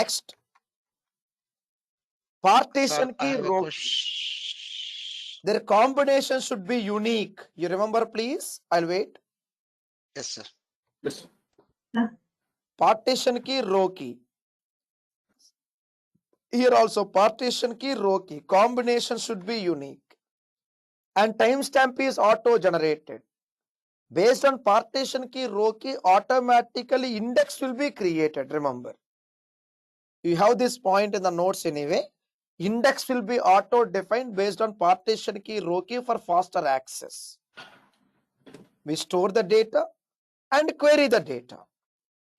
Next, partition Sir, I key, have a row key. question. Their combination should be unique. You remember, please? I'll wait. Yes, sir. Yes. Partition key, row key. Here also partition key, row key. Combination should be unique. And timestamp is auto-generated. Based on partition key, row key, automatically index will be created. Remember, you have this point in the notes anyway. Index will be auto-defined based on partition key, row key for faster access. We store the data and query the data.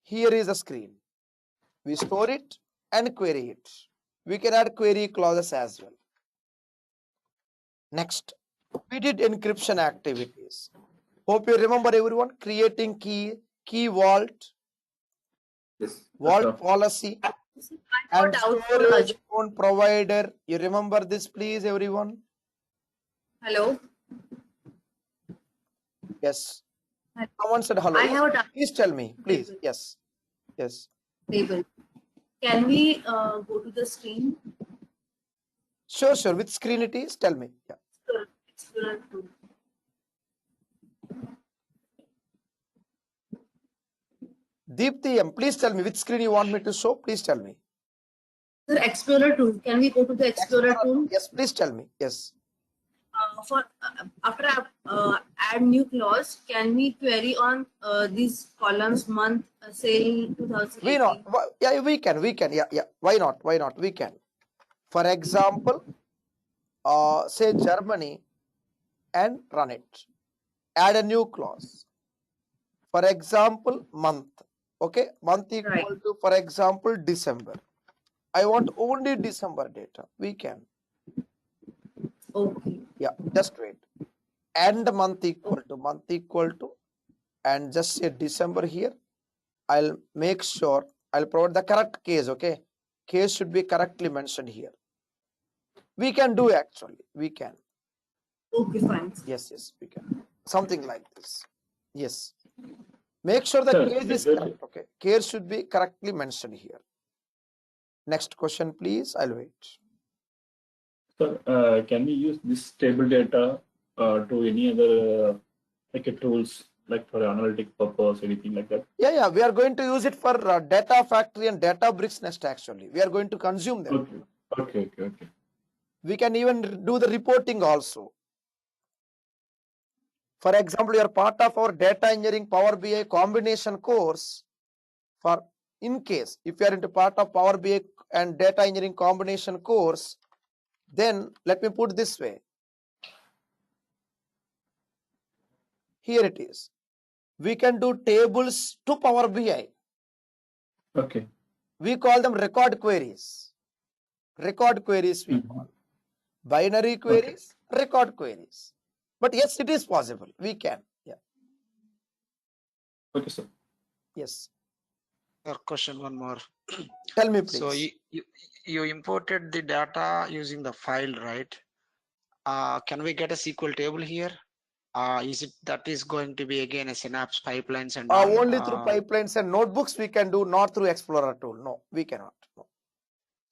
Here is the screen. We store it and query it. We can add query clauses as well. Next, we did encryption activities. Hope you remember everyone, creating key vault, Yes. vault policy, and storage phone provider. You remember this, please, everyone? Hello. Yes. Someone said hello. I have a Please tell me, please. Yes. Yes. table. Can we go to the screen? Sure, sure. Which screen it is? Tell me. Yeah. Explorer 2. Deepti, please tell me which screen you want me to show. Please tell me. Sir, Explorer tool. Can we go to the Explorer tool? Yes, please tell me. Yes. After add new clause, can we query on these columns month, say 2018? We not. Yeah, we can. We can. Yeah, yeah. Why not? Why not? We can. For example, say Germany and run it. Add a new clause. For example, month. Okay, month equal to, for example, December. I want only December data. We can. Okay. Yeah, just wait. And month equal to, and just say December here. I'll make sure I'll provide the correct case. Okay, case should be correctly mentioned here. We can do actually. We can. Okay, fine. Yes, yes, we can. Something like this. Yes. Make sure the case is correct. Okay, case should be correctly mentioned here. Next question, please. I'll wait. Sir, can we use this table data to any other like tools, like for analytic purpose, anything like that? Yeah, yeah. We are going to use it for data factory and data bricks next. Actually, we are going to consume them. Okay. We can even do the reporting also. For example, you are part of our data engineering Power BI combination course. For in case if you are into part of Power BI and data engineering combination course, then let me put this way. Here it is. We can do tables to Power BI. Okay. We call them record queries. Record queries we call. Binary queries, record queries. But yes, it is possible. We can. Yeah. Okay, sir. Yes. Question one more. Tell me, please. So you imported the data using the file, right? Can we get a SQL table here? Is it that is going to be again a Synapse pipelines and all? Only through pipelines and notebooks we can do, not through Explorer tool. No, we cannot. No.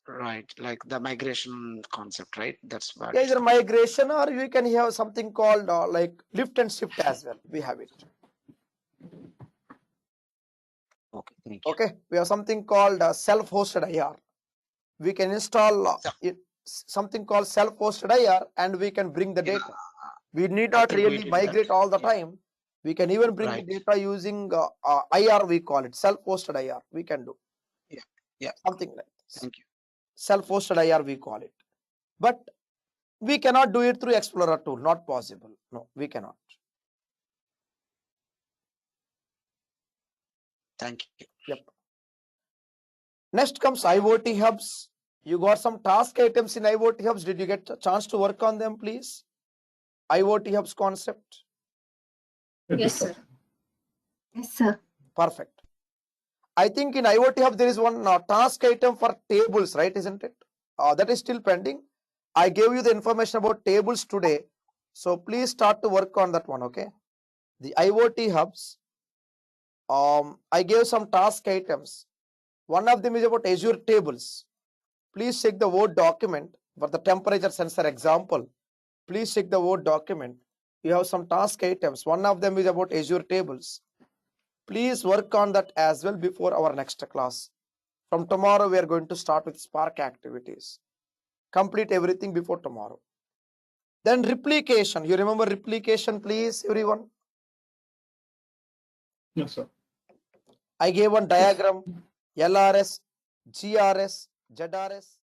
Right, like the migration concept, right? That's what. Yeah, either migration or you can have something called like lift and shift as well. We have it. Okay, thank you. Okay, we have something called self-hosted IR. We can install something called self-hosted IR and we can bring the data. We need not really migrate all the time. We can even bring the data using IR, we call it self-hosted IR. We can do. Yeah. Something like this. Thank you. Self-hosted IR we call it. But we cannot do it through Explorer tool. Not possible. No, we cannot. Thank you. Yep. Next comes IoT hubs. You got some task items in IoT hubs. Did you get a chance to work on them, please? IoT hubs concept. Yes, sir. Yes, sir. Perfect. I think in IoT hub there is one task item for tables, right? Isn't it? That is still pending. I gave you the information about tables today. So please start to work on that one. Okay. The IoT hubs. I gave some task items. One of them is about Azure tables. Please check the Word document for the temperature sensor example. Please check the Word document. You have some task items. One of them is about Azure tables. Please work on that as well before our next class. From tomorrow, we are going to start with Spark activities. Complete everything before tomorrow. Then replication. You remember replication, please, everyone? Yes, sir. I gave one diagram, LRS, GRS, ZRS.